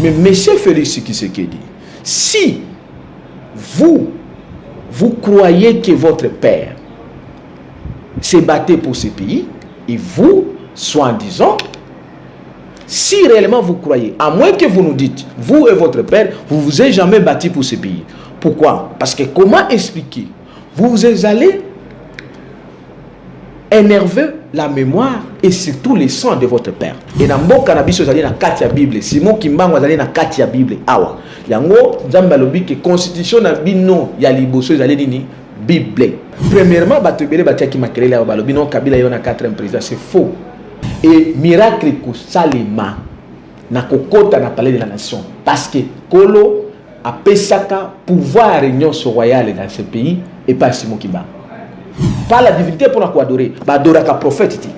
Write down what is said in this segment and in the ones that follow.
Mais M. Félix Tshisekedi, si vous croyez que votre père s'est battu pour ce pays, et vous, soi-disant, si réellement vous croyez, à moins que vous nous dites, vous et votre père, vous vous êtes jamais battu pour ce pays. Pourquoi? Parce que comment expliquer? Vous allez énerver la mémoire et surtout les sons de votre père. Et dans mon cannabis, vous allez dans la Bible. Simon Kimbangu, vous allez dans la Bible. Awa. Yango, Zambalobi, que constitution na bino, ya liboso, vous allez dire Bible. Premièrement, Batubele Batiaki Makelele, Balobi, non, Kabila, yon a 4e président. C'est faux. Et miracle ko salema na kokota na palais de la nation parce que Kolo a pesaka pouvoir réunion royale dans ce pays et pas Simon Kimbangu. Pas la divinité pour la quoi adorer, bah adorer qu'un prophète.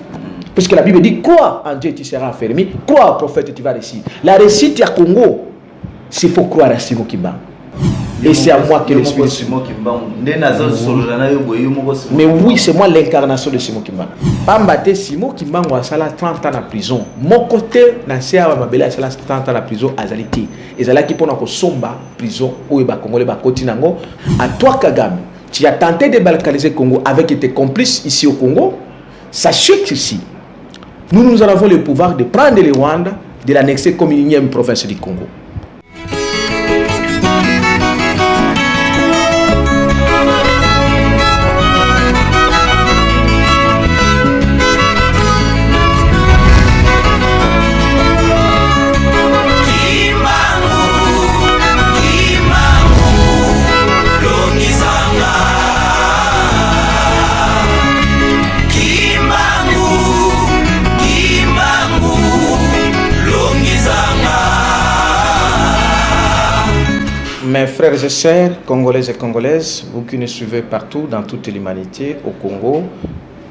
Puisque la Bible dit crois en Dieu tu seras affermi, crois au prophète tu vas réussir. La réussite à Congo, s'il faut croire à Simon Kimbangu. Et c'est à moi que l'esprit Simon Kimbangu. Mais oui, c'est moi l'incarnation de Simon Kimbangu. Pambate Simon Kimbangu a sala 30 ans en prison. Mon côté, Nassia Mabela a sala 30 ans en prison à Zaliti. Et Zalaki pour nous somba prison où il va Congolais va continuer. À toi Kagame, tu as tenté de balkaniser le Congo avec tes complices ici au Congo. Sachez qu'ici, nous avons le pouvoir de prendre le Rwanda, de l'annexer comme une énième province du Congo. Mes frères et sœurs, congolais et congolaises, vous qui nous suivez partout dans toute l'humanité, au Congo,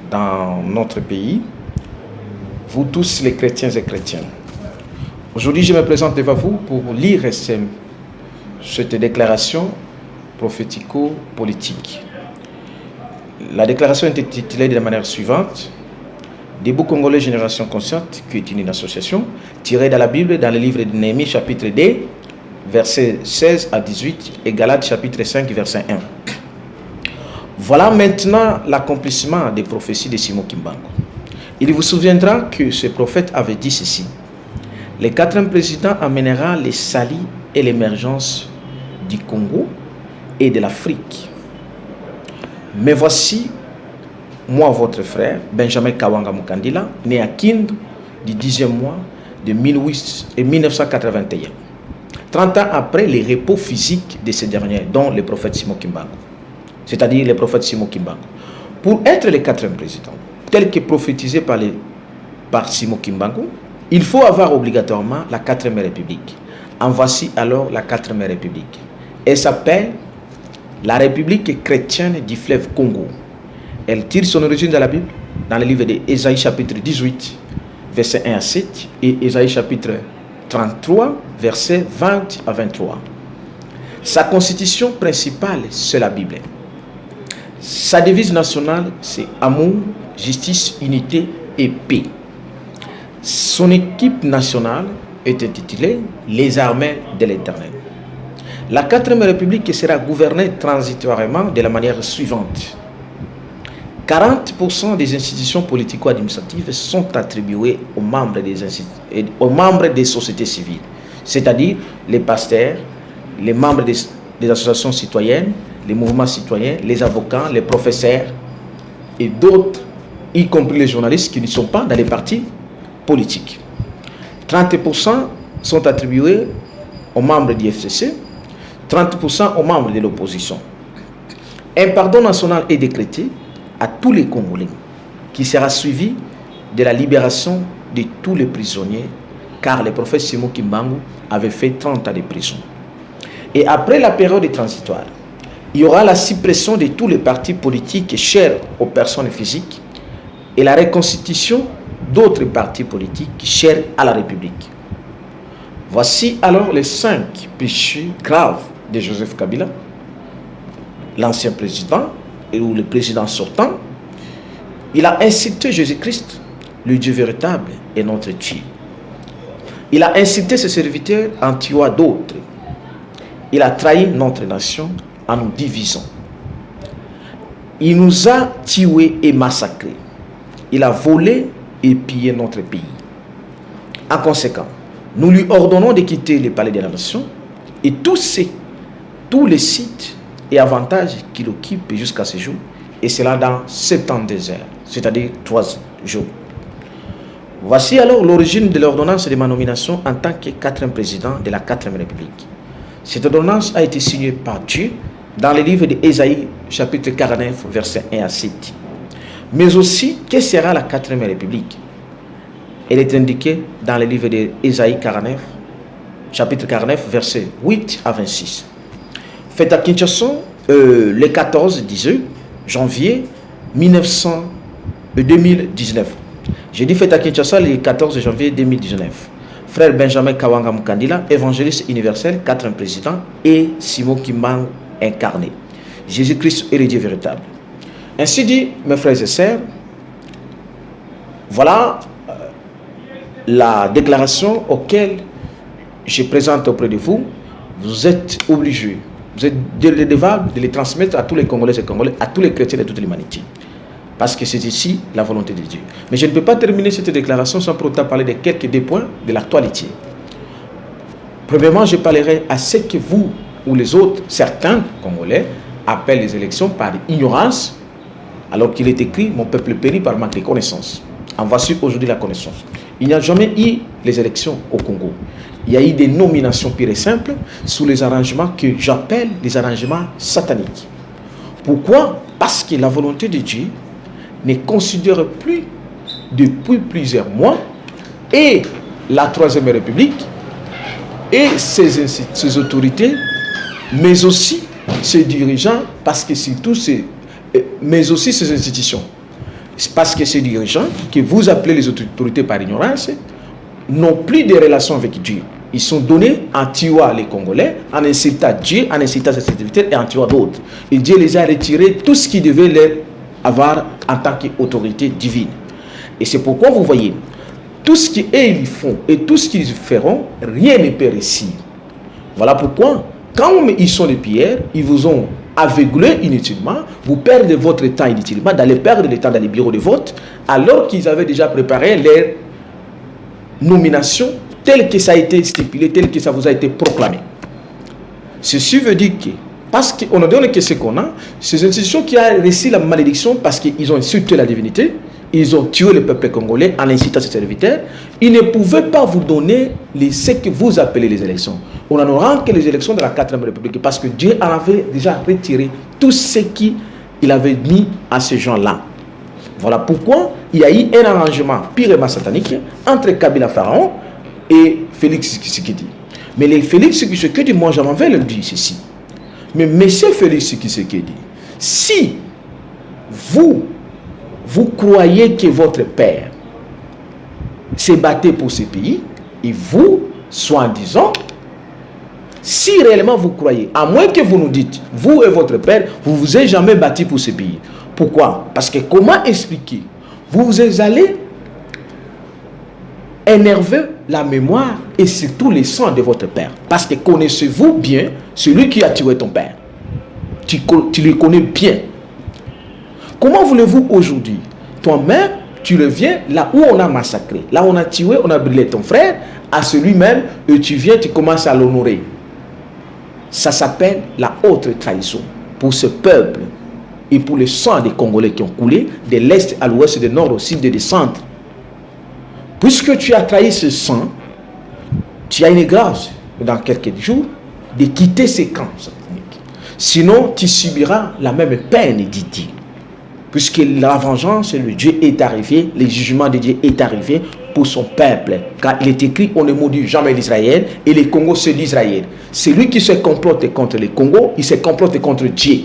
dans notre pays, vous tous les chrétiens et chrétiennes. Aujourd'hui, je me présente devant vous pour lire cette déclaration prophético-politique. La déclaration est intitulée de la manière suivante: Debout Congolais Génération Consciente, qui est une association, tirée dans la Bible, dans le livre de Néhémie, chapitre 2, versets 16 à 18, et Galates chapitre 5, verset 1. Voilà maintenant l'accomplissement des prophéties de Simon Kimbangu. Il vous souviendra que ce prophète avait dit ceci: le 4e président amènera les salis et l'émergence du Congo et de l'Afrique. Mais voici, moi votre frère, Benjamin Kawanga Mukandila, né à Kindu, du 10e mois de 1981. 30 ans après les repos physiques de ces derniers, dont le prophète Simon Kimbangu, c'est-à-dire le prophète Simon Kimbangu. Pour être le 4e président, tel que prophétisé par Simon Kimbangu, il faut avoir obligatoirement la 4e République. En voici alors la 4e République. Elle s'appelle la République chrétienne du fleuve Congo. Elle tire son origine dans la Bible, dans le livre d'Ésaïe chapitre 18, verset 1 à 7, et Ésaïe chapitre 33, versets 20 à 23. Sa constitution principale, c'est la Bible. Sa devise nationale, c'est amour, justice, unité et paix. Son équipe nationale est intitulée Les armées de l'Éternel. La 4e République sera gouvernée transitoirement de la manière suivante. 40% des institutions politico-administratives sont attribuées aux membres des sociétés civiles, c'est-à-dire les pasteurs, les membres des associations citoyennes, les mouvements citoyens, les avocats, les professeurs et d'autres, y compris les journalistes qui ne sont pas dans les partis politiques. 30% sont attribués aux membres du FCC, 30% aux membres de l'opposition. Un pardon national est décrété à tous les Congolais, qui sera suivi de la libération de tous les prisonniers, car le prophète Simon Kimbangu avait fait 30 ans de prison. Et après la période transitoire, il y aura la suppression de tous les partis politiques chers aux personnes physiques et la reconstitution d'autres partis politiques chers à la République. Voici alors les 5 péchés graves de Joseph Kabila, l'ancien président, ou le président sortant. Il a insulté Jésus-Christ, le Dieu véritable et notre Dieu. Il a incité ses serviteurs à en tuer d'autres. Il a trahi notre nation en nous divisant. Il nous a tués et massacrés. Il a volé et pillé notre pays. En conséquence, nous lui ordonnons de quitter le palais de la nation et tous les sites et avantages qu'il occupe jusqu'à ce jour, et cela dans 72 heures, c'est-à-dire 3 jours. Voici alors l'origine de l'ordonnance de ma nomination en tant que 4e président de la 4e République. Cette ordonnance a été signée par Dieu dans le livre d'Ésaïe, chapitre 49, versets 1 à 7. Mais aussi, que sera la 4e République? Elle est indiquée dans le livre d'Ésaïe 49, chapitre 49, versets 8 à 26. Fait à Kinshasa le 14 janvier 2019. J'ai dit fait à Kinshasa le 14 janvier 2019. Frère Benjamin Kawanga Mukandila, évangéliste universel, 4e président, et Simon Kimbangu incarné. Jésus-Christ est le Dieu véritable. Ainsi dit, mes frères et sœurs, voilà la déclaration auquel je présente auprès de vous. Vous êtes obligés, vous êtes redevables de les transmettre à tous les Congolais et Congolais, à tous les chrétiens de toute l'humanité. Parce que c'est ici la volonté de Dieu. Mais je ne peux pas terminer cette déclaration sans pour autant parler de quelques des points de l'actualité. Premièrement, je parlerai à ce que vous ou les autres, certains Congolais, appellent les élections par ignorance, alors qu'il est écrit « Mon peuple périt par manque de connaissance ». En voici aujourd'hui la connaissance. Il n'y a jamais eu les élections au Congo. Il y a eu des nominations pures et simples sous les arrangements que j'appelle les arrangements sataniques. Pourquoi? Parce que la volonté de Dieu ne considère plus depuis plusieurs mois et la 3e République et ses autorités, mais aussi ses dirigeants, parce que c'est tous mais aussi ses institutions. Parce que ces dirigeants, que vous appelez les autorités par ignorance, n'ont plus de relations avec Dieu. Ils sont donnés en tuant les Congolais, en incitant Dieu, en incitant ses serviteurs et en tuant d'autres. Et Dieu les a retirés tout ce qu'ils devaient leur avoir en tant qu'autorité divine. Et c'est pourquoi vous voyez, tout ce qu'ils font et tout ce qu'ils feront, rien ne peut réussir. Voilà pourquoi, quand ils sont les pierres, ils vous ont aveuglé inutilement, vous perdez votre temps inutilement, d'aller perdre le temps dans les bureaux de vote, alors qu'ils avaient déjà préparé leur nomination telle que ça a été stipulé, telle que ça vous a été proclamé. Ceci veut dire que, parce qu'on ne donne que ce qu'on a, ces institutions qui ont reçu la malédiction parce qu'ils ont insulté la divinité, ils ont tué le peuple congolais en incitant ses serviteurs, ils ne pouvaient pas vous donner ce que vous appelez les élections. On n'en aura que les élections de la 4e République parce que Dieu en avait déjà retiré tout ce qu'il avait mis à ces gens-là. Voilà pourquoi il y a eu un arrangement purement satanique entre Kabila Pharaon et Félix Tshisekedi. Mais les Félix Tshisekedi, moi j'en vais leur dire ceci. Mais monsieur Félix Tshisekedi, si vous croyez que votre père s'est battu pour ce pays, et vous, soi-disant, si réellement vous croyez, à moins que vous nous dites, vous et votre père, vous ne vous êtes jamais battu pour ce pays. Pourquoi? Parce que comment expliquer? Vous allez énerver la mémoire et surtout les sangs de votre père. Parce que connaissez-vous bien celui qui a tué ton père? Tu le connais bien. Comment voulez-vous aujourd'hui, toi-même, tu reviens là où on a massacré, là où on a tué, on a brûlé ton frère, à celui-même, et tu viens, tu commences à l'honorer. Ça s'appelle la haute trahison pour ce peuple et pour le sang des Congolais qui ont coulé de l'est à l'ouest, du nord au sud et du centre. Puisque tu as trahi ce sang, tu as une grâce dans quelques jours de quitter ces camps sataniques. Sinon, tu subiras la même peine, dit Dieu. Puisque la vengeance de Dieu est arrivée, le jugement de Dieu est arrivé pour son peuple. Car il est écrit, on ne maudit jamais l'Israël, et le Congo c'est l'Israël. Celui qui se complote contre le Congo, il se complote contre Dieu.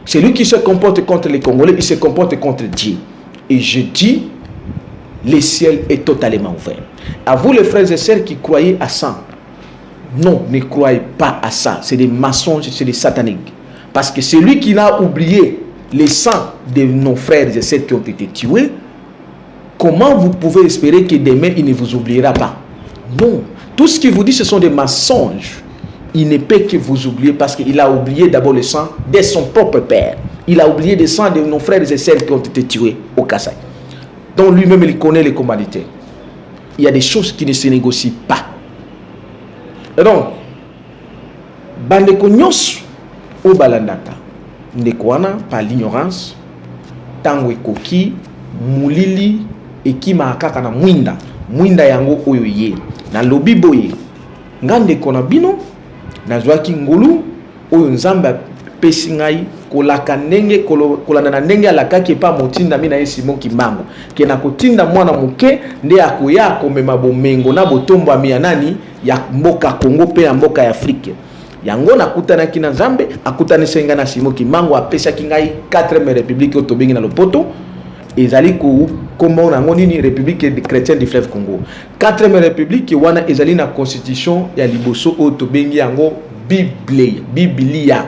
Celui qui se comporte contre les Congolais, il se comporte contre Dieu. Et je dis, le ciel est totalement ouvert. À vous les frères et sœurs qui croyez à ça, non, ne croyez pas à ça. C'est des mensonges, c'est des sataniques. Parce que celui qui a oublié les sangs de nos frères et sœurs qui ont été tués, comment vous pouvez espérer que demain il ne vous oubliera pas? Non. Tout ce qu'il vous dit, ce sont des mensonges. Il ne peut que vous oublier parce qu'il a oublié d'abord le sang de son propre père. Il a oublié le sang de nos frères et sœurs qui ont été tués au Kassai. Donc lui-même, il connaît les commodités. Il y a des choses qui ne se négocient pas. Et donc, bandeko nyos au balandaka. Ndekwana par l'ignorance, tango ekoki, mulili, ekima akaka na mwinda. Mwinda yango oyo ye. Na lobi boye. Ngandeko na bino, na zwaki ngulu, oyo nzamba pesi ngai, kolaka ndenge, kolanda na ndenge alakaki pa motinda mina ye Simon Kimbangu. Kena kotinda mwana muke, nde akoya komema bomengo na botombo ya nani, ya mboka Kongo pe ya mboka ya Afrique. Yango nakutana kina Nzambe, akutana senga na Simon Kimbangu, apesa kingai 4e république otobengi na lopoto, ezali ko kombo nango nini république chrétienne du fleuve Congo. 4e république wana ezali na constitution ya liboso otobengi yango Biblia.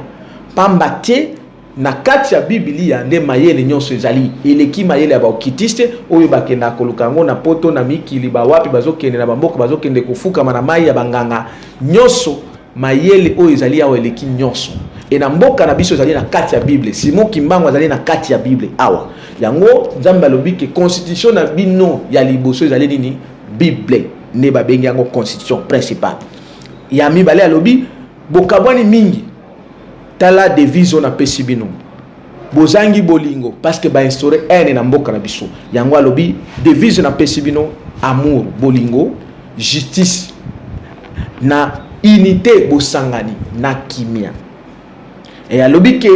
Pambate na kati ya Biblia nde mayele nyonso ezali. Eleki mayele ya baokitiste oyo bakenda koluka yango na poto na mikili ba wapi bazokende na bamboka bazokende kufuka na mai ya banganga nyonso. Mayele oyo ezali awa eleki nyonso. E na mboka na biso ezali na kati ya Bible. Simon Kimbangu ezali na kati ya Bible awa. Yango Nzambe alobi ke constitution na bino ya liboso ezali nini? Bible. Ne babengi yango constitution principale. Ya mibale alobi bokabwani mingi. Tala devise na pesi bino. Bozangi bolingo parce que ba instaurer haine na mboka na biso. Yango alobi devise na pesi bino amour, bolingo, justice na unité bosangani na kimia. Et alobi ke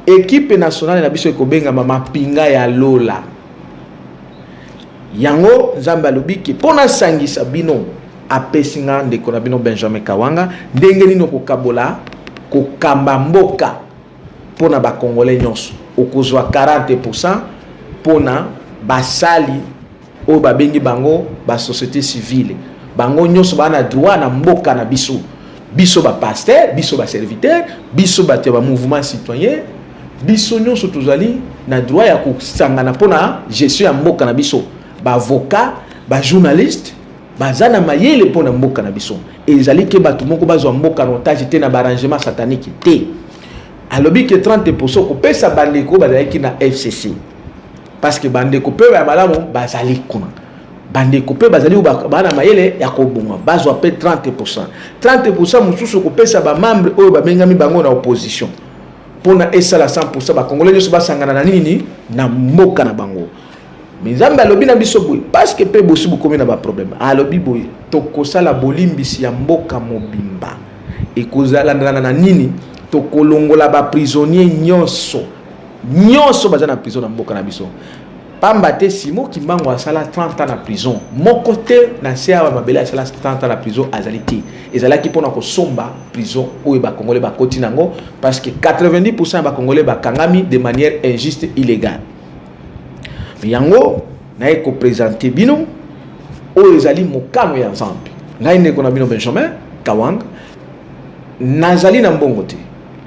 équipe nationale na biso ekobenga mama pinga ya Lola. Yango Nzambe alobi ke pona sangisa bino apesinga ndeko na bino Benjamin Kawanga ndenge nino kokabola kokamba mboka pona ba congolais nyonso okozwa 40% pona basali o babengi bango ba société civile. Bango nyonso bana droit na mboka na biso. Biso ba pasteur, biso ba serviteur, biso ba te ba mouvement citoyen, biso nyonso tozali na droit ya kusangana pona gestion ya mboka na biso. Ba avocat, ba journaliste, bazana mayele pona mboka na biso. Ezali ke batu moko bazwa mboka na otage te na arrangement satanique te. Alobi ke 30% ko pesa bandeko bazali na FCC. Parce que bandeko pe ba malamu bazali kuna. Bandeko pe bazali bana mayele ya kobunga bazwa pe 30%. 30% mususu ko pesa ba membre oyo ba bengami bango na opposition. Pona esala 100% ba congolais nyoso basangana na nini na mboka na bango. Nzambe alobi na biso boye parce que pe bosi bukomi na ba problème. Alobi boye tokosala bolimbisi ya mboka mobimba. Ekozala na nini tokolongola ba prisonnier nyonso. Nyonso bazana prison na mboka na biso. Pamba te Simon Kimbangu asala 30 ans na prison. Mon côté na sia ba mabele asala 30 ans na prison azaliti. Ezalaki pona ko somba prison oyo ba congolais ba koti nango parce que 90% ba congolais ba kangami de manière injuste illégale. Yango na eko présenter bino oyo ezali mokano ya Nzambe. Ngai ndeko na bino Benjamin Kawanga nazali na mbongo te.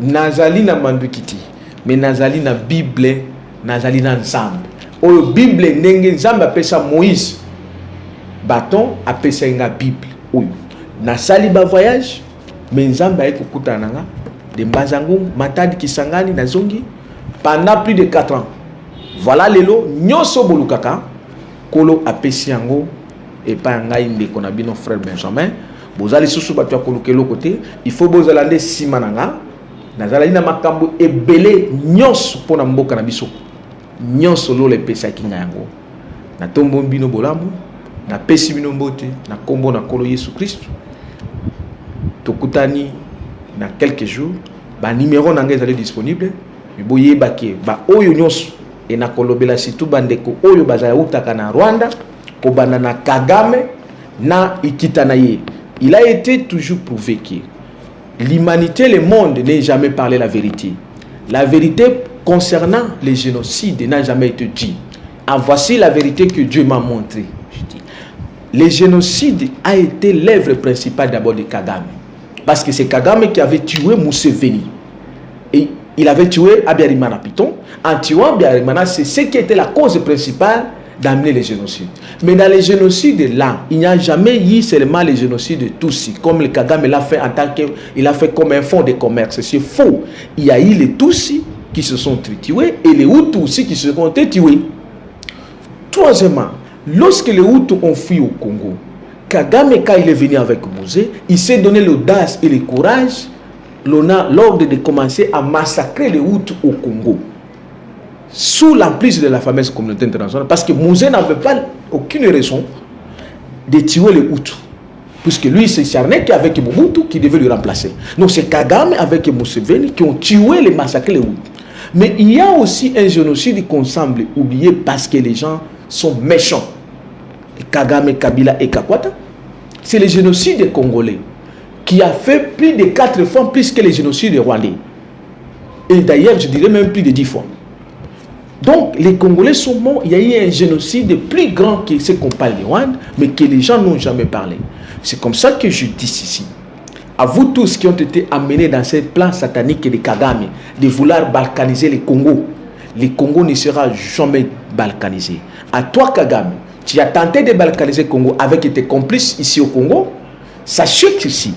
Nazali na mandukiti. Mais nazali na Bible, nazali na Nzambe. Oyo Bible ndenge Nzambe apesa Moïse bâton apesa nga Bible oyo nasali ba voyage mais Nzambe ayekokutana nanga de Mbazangu Matadi Kisangani na zongi pendant plus de 4 ans. Voilà lelo nyoso bolukaka kolo apesi yango et pas ngai ndeko na bino frère Benjamin bozali susu batu akolukelo côté il faut bozalande simananga nazali na makambo ebele nyonso pona mboka na biso nyonso lo le pesa kinga yango na tombo bino bolamu na pesi bino mbote na kombo na kolo Yesu Christ tokutani na quelques jours ba numéro nanga ezali disponible boye bake ba oyo nyonso e na kolobela situ bandeko oyo bazaya utaka na Rwanda ko banana Kagame na ikita na ye. Il a été toujours prouvé que l'humanité, le monde n'est jamais parlé la vérité. La vérité concernant les génocides n'a jamais été dit. En voici la vérité que Dieu m'a montrée. Les génocides a été l'œuvre principale d'abord de Kagame. Parce que c'est Kagame qui avait tué Museveni. Et il avait tué Abiyarimana Piton. En tuant Abiyarimana, c'est ce qui était la cause principale d'amener les génocides. Mais dans les génocides là, il n'y a jamais eu seulement les génocides de Tutsis, comme le Kagame l'a fait en tant qu'il a fait comme un fonds de commerce. C'est faux. Il y a eu les Tutsis qui se sont tués et les Hutus aussi qui se sont tués. Troisièmement, lorsque les Hutus ont fui au Congo, Kagame, quand il est venu avec Mouzé, il s'est donné l'audace et le courage, l'ordre de commencer à massacrer les Hutus au Congo, sous l'emprise de la fameuse communauté internationale, parce que Mouzé n'avait pas aucune raison de tuer les Hutus, puisque lui s'est charné qu'avec Mobutu qui devait le remplacer. Donc c'est Kagame avec Museveni qui ont tué les massacrés les Hutus. Mais il y a aussi un génocide qu'on semble oublier parce que les gens sont méchants. Kagame, Kabila et Kakwata, c'est le génocide congolais qui a fait plus de 4 fois plus que les génocides rwandais. Et d'ailleurs, je dirais même plus de 10 fois. Donc, les Congolais sont morts. Il y a eu un génocide plus grand que ce qu'on parle de Rwanda, mais que les gens n'ont jamais parlé. C'est comme ça que je dis ici, à vous tous qui ont été amenés dans ce plan satanique de Kagame, de vouloir balkaniser les Congo. Le Congo ne sera jamais balkanisé. À toi, Kagame, tu as tenté de balkaniser le Congo avec tes complices ici au Congo. Sachez qu'ici,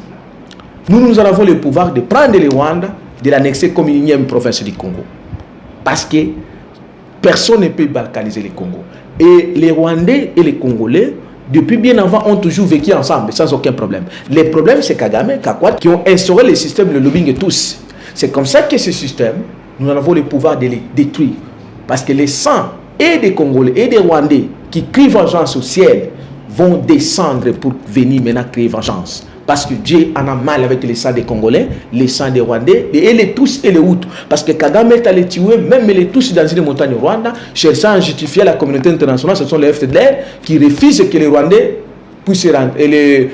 nous avons le pouvoir de prendre le Rwanda, de l'annexer comme une énième province du Congo. Parce que personne ne peut balkaniser le Congo. Et les Rwandais et les Congolais, depuis bien avant, ont toujours vécu ensemble, sans aucun problème. Le problème, c'est Kagame, Kakwat, qui ont instauré le système de lobbying et tous. C'est comme ça que ce système, nous avons le pouvoir de les détruire. Parce que les sangs et des Congolais et des Rwandais qui crient vengeance au ciel vont descendre pour venir maintenant créer vengeance. Parce que Dieu en a mal avec les sangs des Congolais, les sangs des Rwandais et les Tutsis et les Hutus. Parce que Kagame est allé tuer même les Tutsis dans une montagne au Rwanda, cherchant à justifier la communauté internationale. Ce sont les FDLR qui refusent que les Rwandais puissent rentrer, les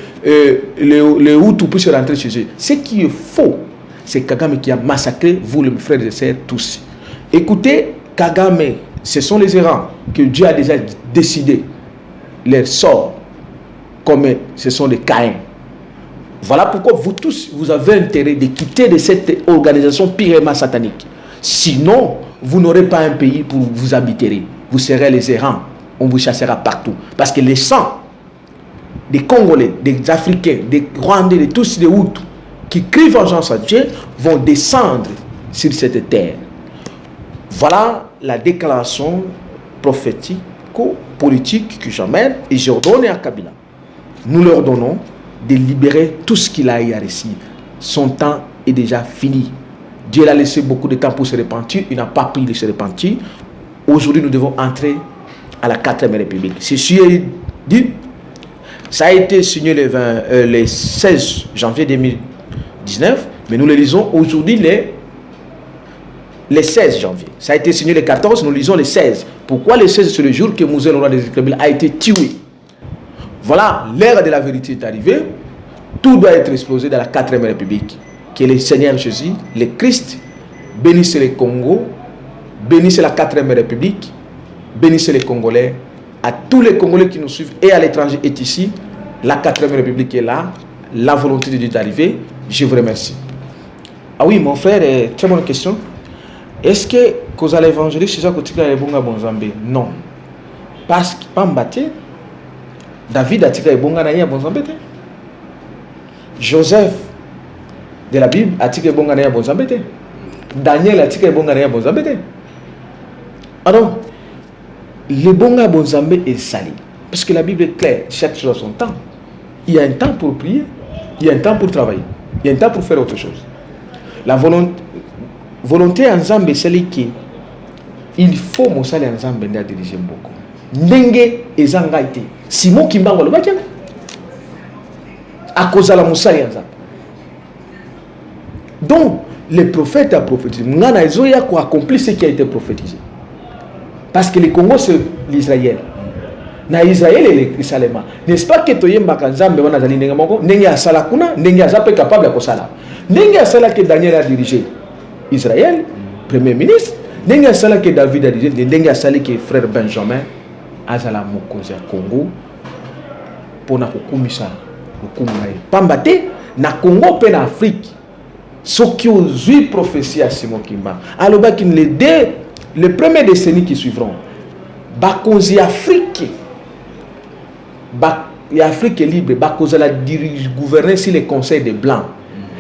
Hutus puissent rentrer chez eux. Ce qui est faux, c'est Kagame qui a massacré vous, les frères et sœurs, tous. Écoutez, Kagame, ce sont les errants que Dieu a déjà décidé leur sort, comme ce sont des Caïns. Voilà pourquoi vous tous, vous avez intérêt de quitter de cette organisation purement satanique. Sinon, vous n'aurez pas un pays pour vous habiter. Vous serez les errants. On vous chassera partout. Parce que les sangs des Congolais, des Africains, des Rwandais, de tous les Hutus qui crient vengeance à Dieu vont descendre sur cette terre. Voilà la déclaration prophétique, politique que j'amène et j'ordonne à Kabila. Nous leur donnons de libérer tout ce qu'il a eu à réciter. Son temps est déjà fini. Dieu l'a laissé beaucoup de temps pour se repentir. Il n'a pas pris de se repentir. Aujourd'hui, nous devons entrer à la 4e République. Ceci est dit. Ça a été signé le 16 janvier 2019, mais nous le lisons aujourd'hui le 16 janvier. Ça a été signé le 14, nous lisons le 16. Pourquoi le 16? C'est le jour que Mouzé, le roi des Kabila, a été tué. Voilà, l'ère de la vérité est arrivée. Tout doit être explosé dans la 4e République. Que le Seigneur Jésus, le Christ, bénisse le Congo, bénisse la 4e République, bénisse les Congolais. À tous les Congolais qui nous suivent et à l'étranger est ici. La 4e République est là. La volonté de Dieu est arrivée. Je vous remercie. Ah oui, mon frère, très bonne question. Est-ce que vous allez évangéliser chez les Bonga Bonzambe? Non. Parce que Pambaté, David a tiré les Bonga Naya Bonzambe. Joseph de la Bible a tiré les Bonga Naya Bonzambe. Daniel a tiré les Bonga Naya Bonzambe. Alors, le Bonga Bonzambe est sali. Parce que la Bible est claire, chaque chose a son temps. Il y a un temps pour prier, il y a un temps pour travailler, il y a un temps pour faire autre chose. La volonté en Zambé, c'est qu'il faut mon salaire en Zambé de diriger beaucoup. Ndenge et Zangaïté. Simon Kimbango le bâtiment. À cause de la moussali en Zambé. Donc, le prophète a prophétisé. Mwana Ezoya a accompli ce qui a été prophétisé. Parce que le Congo, c'est l'Israël. Na Israël et l'Israël. N'est-ce pas que Toyemba Kanzambe wana zali nenga moko ndenge ya sala kuna ndenge ya zape capable ya kosala. Ndenge ya sala que Daniel a dirigé Israël, premier ministre, ndenge ya sala que David a dirigé, ndenge ya sala que frère Benjamin azala mokonzi ya Congo pona kokumisa lokumu na ye. Pambate na Congo pe na Afrique. Soki ozui prophétie à Simon Kimba. Alors ba kin les premières décennies qui suivront. Bakonzi Afrique Afrique libre cause la gouverner sur les conseils des blancs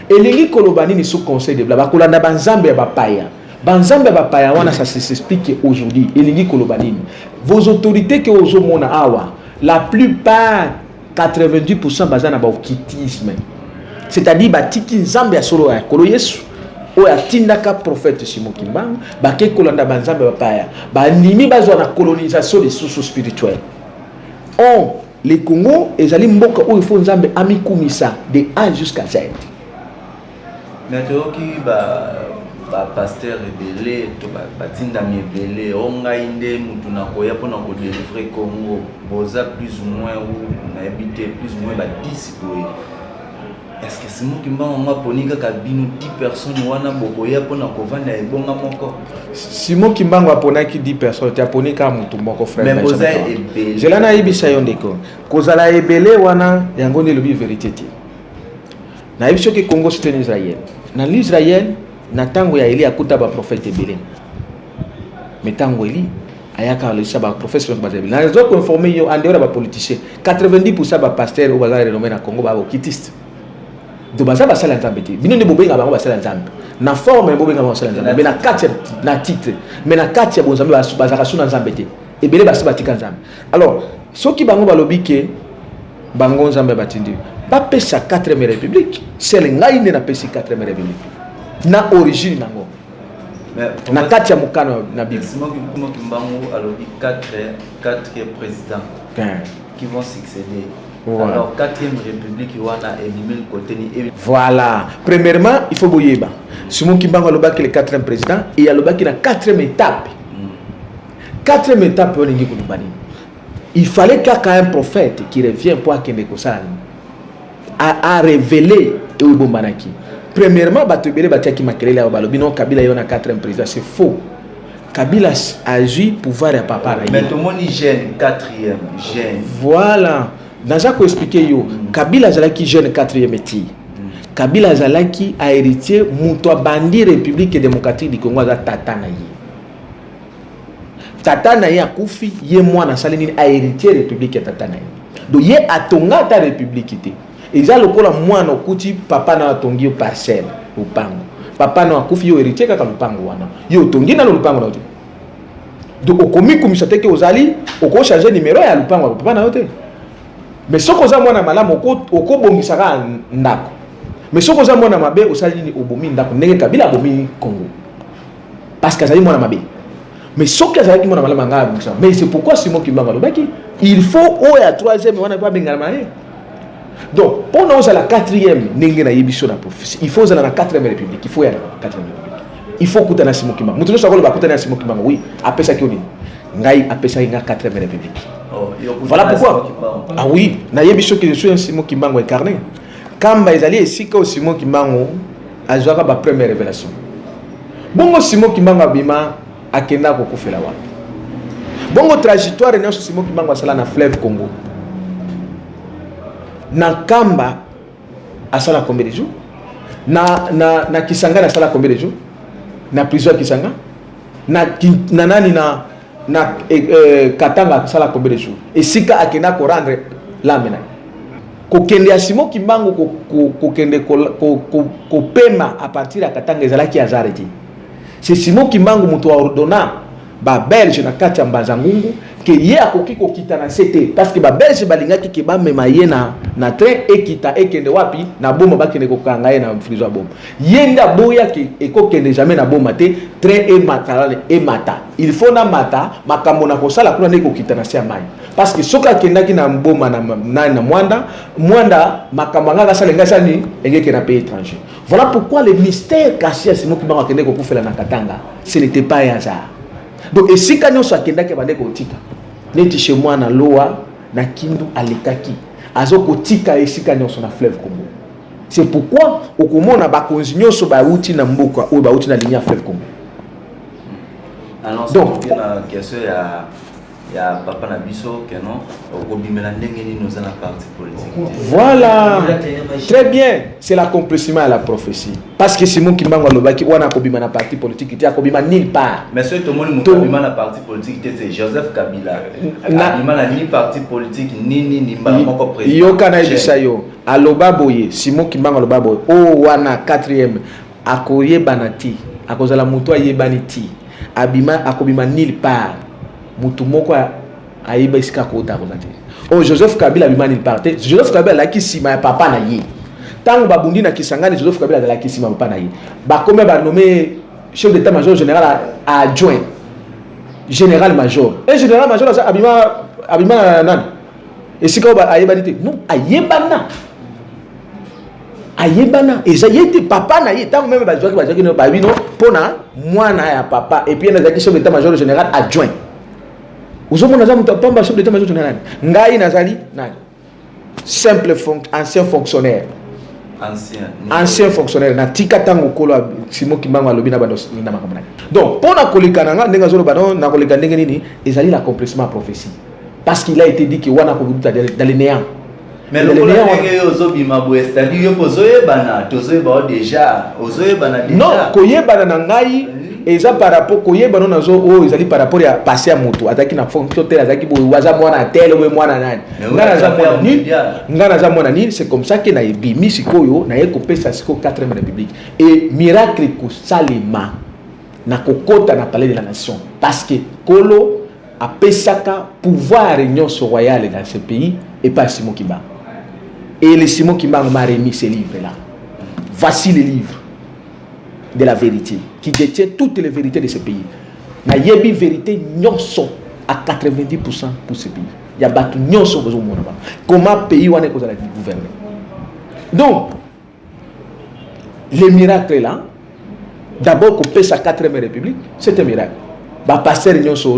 et les kolobani ni sous conseil des blancs bakolanda banzambe ya bapaya banzambe ya bapaya wana ça s'explique aujourd'hui et les kolobani vos autorités que ozomona awa la plupart 90% bazana ba okitisme c'est-à-dire batiki nzambe ya solo ya kolo Yesu o ya tindaka prophète Simon Kimbangu bake kolanda banzambe ya bapaya bandimi bazwa na colonisation des sources spirituelles. Les Congo et ali mboka où il faut nzambe amikumisa de A jusqu'à Z. Mais toki ba pasteur rebelle to ba tinda mebele onga inde mutu na koya pona ko délivrer Congo boza plus ou moins ou na habité plus ou moins ba 10 boy. Est-ce que Simon Kimbangu mwa ponika kabino 10 personnes wana bokoya pona ko vanda ebonga moko? Simon Kimbangu aponaki 10 personnes tu aponika mutu moko frère. Mais boza ebele. Je lana ibisa yondeko. Kozala ebele wana yango ne lobi vérité ti. Na ibisho ke Congo c'est Israël. Na l'Israël na tango ya Eli akuta ba prophète ebele. Mais tango Eli ayaka le saba professeur ba ebele. Na zo ko informer yo andora ba politicien. 90% ba pasteur ou ba renommé na Congo ba okitiste. Do baza basala nzambe te bino ne bobenga bango basala nzambe na forme bobenga bango basala nzambe mais na kati na titre mais na kati ya bonzambe bazaka suna nzambe te ebele basi batika nzambe. Alors soki bango balobi ke bango nzambe batindi bapesa 4e république c'est ngai ne na pesi 4e république na origine nango na kati ya mukano na Bible. Simon Kimbangu alobi 4 présidents qui vont succéder. Voilà. Alors 4e république wana elimine côté ni. Voilà. Premièrement, il faut boyeba. Simon Kimbangu alobaki le 4e président et alobaki la 4e étape. 4e étape on ngi kulubani. Il fallait qu'il y ait un prophète qui revient pour akende kosala a révéler e bombanaki. Premièrement, batobele batiaki makelele balobi non Kabila yona 4e président, c'est faux. Kabila agit pouvoir à papa. Mais tout le monde jeune 4e, jeune. Voilà. Dans a ko expliquer yo Kabila zalaki jeune 4e métier. Kabila zalaki a héritier muto bandi République démocratique du Congo za tata na ye. Tata na ye akufi ye mwana sali nini a héritier République ya tata na ye. Donc ye atonga ta République té. Eza lokola mwana okuti papa na atongi yo parcelle lupango. Papa na akufi yo héritier kaka lupango wana. Yo tongi na lupango na te. Donc okomi komisa te ke ozali oko changer numéro ya lupango papa na yote. Mais ce que vous avez malamu oko bomisaka ndako. Mais ce que vous avez mabe osali ni obomi ndako ndenge Kabila bomi Congo. Parce que ça y mona mabe. Mais ce que vous avez mona malamu nga bomisa. Mais c'est pourquoi Simon Kimbangu lobaki il faut au ya 3e wana pas bengala maye. Donc pour nous à la 4e ndenge na yebiso na prophétie. Il faut à la 4e république, il faut y aller à la 4e république. Il faut kutana Simon Kimbangu. Mutu so ko ba kutana Simon Kimbangu oui, apesa ki oni. Ngai apesa nga 4e république. Voilà pourquoi. Ah oui, na yebiso que je suis un Simon Kimbangu incarné. Kamba ezali esika o Simon Kimbangu azwaka ba première révélation. Bongo Simon Kimbangu abima akenda ko kufela wapi. Bongo trajectoire na Simon Kimbangu asala na fleuve Congo. Na Kamba asala combien de jours? Na Kisanga asala combien de jours? Na prison Kisanga? Na nani na Katanga sala combien de jours et sika akena ko rendre l'âme ko kende ya Simon Kimbangu ko kende ko pema à partir ya Katanga ezalaki azareti c'est Simon Kimbangu muto ordonna ba belge na kati ya Mbazangungu ke ye akoki ko kita na CT parce que ba belge balingaki ke ba mema ye na train ekita ekende wapi na bomba bakende ko kanga ye na frizo bomba yenda boya ke eko kende jamais na bomba te train e mata il faut na mata makambo na kosala kuna ndeko kita na sia mai parce que soka kendaki na bomba na mwanda makambo ngaka salenga sani engeke na pays étranger. Voilà pourquoi le mystère caché à Simon Kimbangu kende ko kufela na Katanga ce n'était pas un hasard. Donc et si kanyo so akenda ke bande ko tika neti chez moi na loa na kindu alekaki azoko tika esika nyonso na fleuve Congo. C'est pourquoi okomona bakonzi nyonso ba uti na mboka ou ba uti na ligne ya fleuve Congo. Alors donc la question ya papa na biso que non okobimela ndenge nini oza na parti politique. Voilà, très bien, c'est l'accomplissement à la prophétie. Parce que Simon Kimbangu alobaki wana akobima na parti politique te akobima nulle part. Mais ce tout le monde akobima na parti politique te c'est Joseph Kabila. Akobima na ni parti politique ni mbala moko président. Yoka na ebisa yo aloba boye Simon Kimbangu aloba boye o wana 4e akoyeba na ti akozala muto ayebani ti abima akobima nulle part. Mutu moko ayeba isika kota kozate. Oh Joseph Kabila abima nulle part. Joseph Kabila la kisima ya papa na ye. Tango babundi na Kisangani Joseph Kabila la kisima papa na ye. Ba comme ba nommé chef d'état-major général adjoint général major. Et général major abima nan. Et si ko ba ayeba nité non ayebana. Ayebana et ça yete papa na ye tango même ba joki no ba bino pona mwana ya papa et puis na zaki chef d'état-major général adjoint. Uzomona za mutu pamba chef d'état-major général. Ngai nazali nani? Simple ancien fonctionnaire. Ancien fonctionnaire na tika tango kolo Simon Kimbangu alobi na bado na makamana. Donc pona kolekana nga ndenga zolo bado na koleka ndenge nini ezali l'accomplissement prophétie. Parce qu'il a été dit que wana kobuta dans les néants. Mais le problème est que ozobima boye c'est-à-dire yo pozoyebana tozoyeba déjà ozoyebana déjà. Non, koyebana na ngai eza par rapport koyebana nazo o ezali par rapport ya passer à moto ataki na fonction tel azaki boye waza mwana tel we mwana nani. Ngana za mwana ni c'est comme ça que na ebimi sikoyo na ekopesa siko 4e république et miracle ko salema na kokota na palais de la nation parce que kolo a pesaka pouvoir réunion royale dans ce pays et pas Simon Kimbangu. Et le Simon Kimbangu m'a remis ce livre-là. Voici le livre de la vérité, qui détient toutes les vérités de ce pays. Na yebi vérité nyonso à 90% pour ce pays. Il y a battu nyonso besoin mon ba. Comment pays wane ko la gouverner. Donc le miracle là, d'abord qu'on paie sa 4e république, c'est un miracle. Ba passer nyonso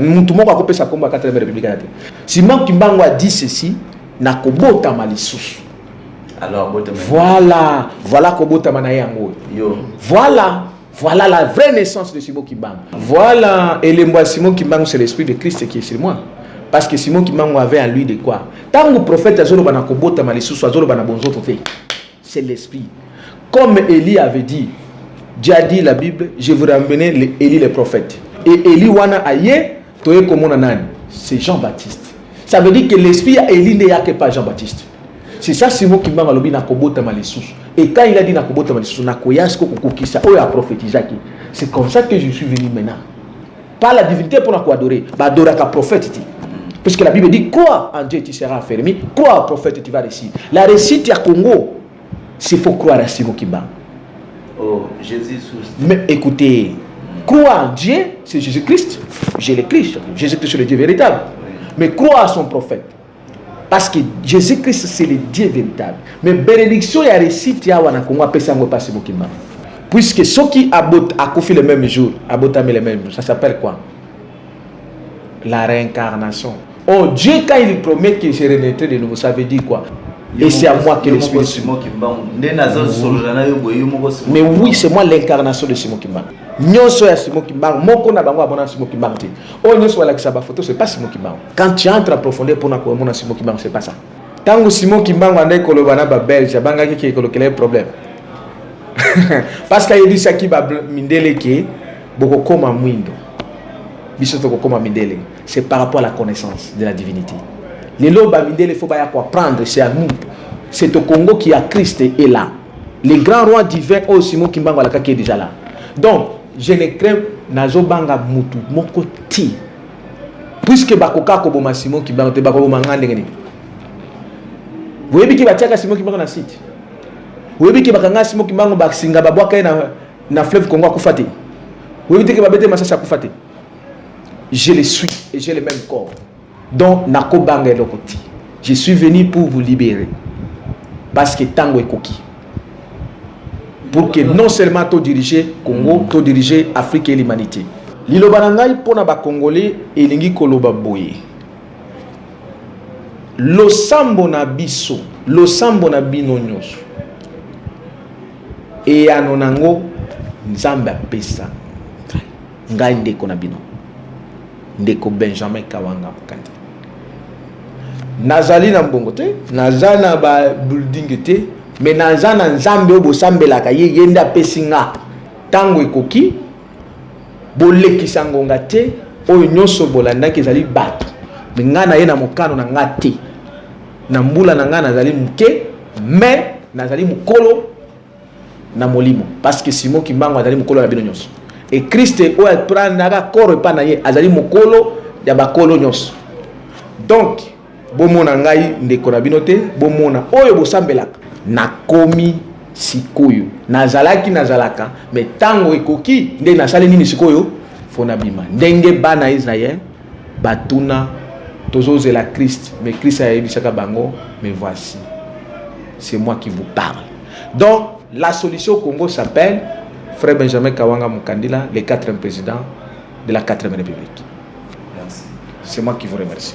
mutu moko ko paie sa komba 4e république. Simon Kimbangu a dit ceci. Na kobota malisusu. Alors voilà kobota manaye yango. Yo. Voilà la vraie naissance de Simon Kimbangu. Voilà et le moi Simon Kimbangu c'est l'esprit de Christ qui est sur moi. Parce que Simon Kimbangu avait en lui de quoi? Tant que le prophète azolo bana kobota malisusu azolo bana bonzo toté. C'est l'esprit. Comme Élie avait dit, Dieu a dit la Bible, je vous ramène Élie le prophète. Et Élie wana aye toye komona nani? C'est Jean-Baptiste. Ça veut dire que l'esprit a Élie n'est que pas Jean-Baptiste. C'est ça Simon Kimbangu alobi na kobota malisusu. Et quand il a dit na kobota malisusu na koyasko kokokisa oyo a prophétisé. C'est comme ça que je suis venu maintenant. Pas la divinité pour la adorer, bah adorer ka prophète. Parce que la Bible dit quoi en Dieu tu seras affermi, quoi en prophète tu vas réussir. La réussite à Congo, c'est faut croire à Simon Kimbangu. Oh, Jésus. Mais écoutez, croire en Dieu, c'est Jésus-Christ. Jésus-Christ c'est le Dieu véritable. Mais croire à son prophète. Parce que Jésus-Christ, c'est le Dieu véritable. Mais bénédiction et réussite, il y a un Congo, puisque ceux qui accouffent le même jour, abotamé le même jour, ça s'appelle quoi? La réincarnation. Oh, Dieu, quand il promet que je renaîtrai de nouveau, ça veut dire quoi? Et c'est à moi que l'Esprit Simon. Mais oui, c'est moi l'incarnation de Simon Kimbangu. Nyonso ya Simon Kimbangu, moko na bango abona Simon Kimbangu te. Oh nyonso wala kisaba photo, c'est pas Simon Kimbangu. Quand tu entres en profondeur pour na ko mona Simon Kimbangu, c'est pas ça. Tango Simon Kimbangu andai kolobana ba belge, banga ki kolokela problème. Parce qu'il dit ça qui va mindele ke boko koma mwindo. Biso to koma mindele. C'est par rapport à la connaissance de la divinité. Les loba mindele faut pas apprendre, c'est à nous. C'est au Congo qui a Christ est là. Les grands rois divins au Simon Kimbangu alaka qui est déjà là. Donc je ne crains nazo banga mutu moko ti. Puisque bakoka ko boma Simon Kimbangu te bako boma ngande ngeni. Vous voyez qui va tiaka Simon Kimbangu na site. Vous voyez qui bakanga Simon Kimbangu ba singa babwaka na fleuve Congo akufate. Vous voyez que babete masasa akufate. Je le suis et j'ai le même corps. Donc nako banga lokoti. Je suis venu pour vous libérer. Parce que tango est coquille. Pour que non seulement tu diriger Congo, tu diriger Afrique et l'humanité. Liloba nangai pona ba Congolais et lingi koloba boye. Lo sambo na biso, lo sambo na bino nyoso. E anonango nzambe apesa. Ngai ndeko na bino. ndeko Benjamin Kawanga Mukandila. Nazali na mbongo te, naza na ba building te, mais naza na nzambe obo sambelaka ye yenda pesinga tango ekoki bolekisa ngonga te oyo nyonso bolandaki ezali bato me nga na ye na mokano na nga te na mbula na nga nazali muke mais nazali mukolo na molimo parce que Simon Kimbangu azali mukolo na bino nyonso et Christ oyo prendaka corps epa na ye azali mukolo ya bakolo nyonso. Donc bomona ngai ndeko na bino te, bomona oyo bosambelaka nakomi sikoyo nazalaka mais tango ekoki nde nasali nini sikoyo fona bima ndenge bana Israël batuna tozozela Christ mais Christ a yebisaka bango mais voici c'est moi qui vous parle. Donc la solution au Congo s'appelle Frère Benjamin Kawanga Mukandila, le 4e président de la 4e République. Merci. C'est moi qui vous remercie.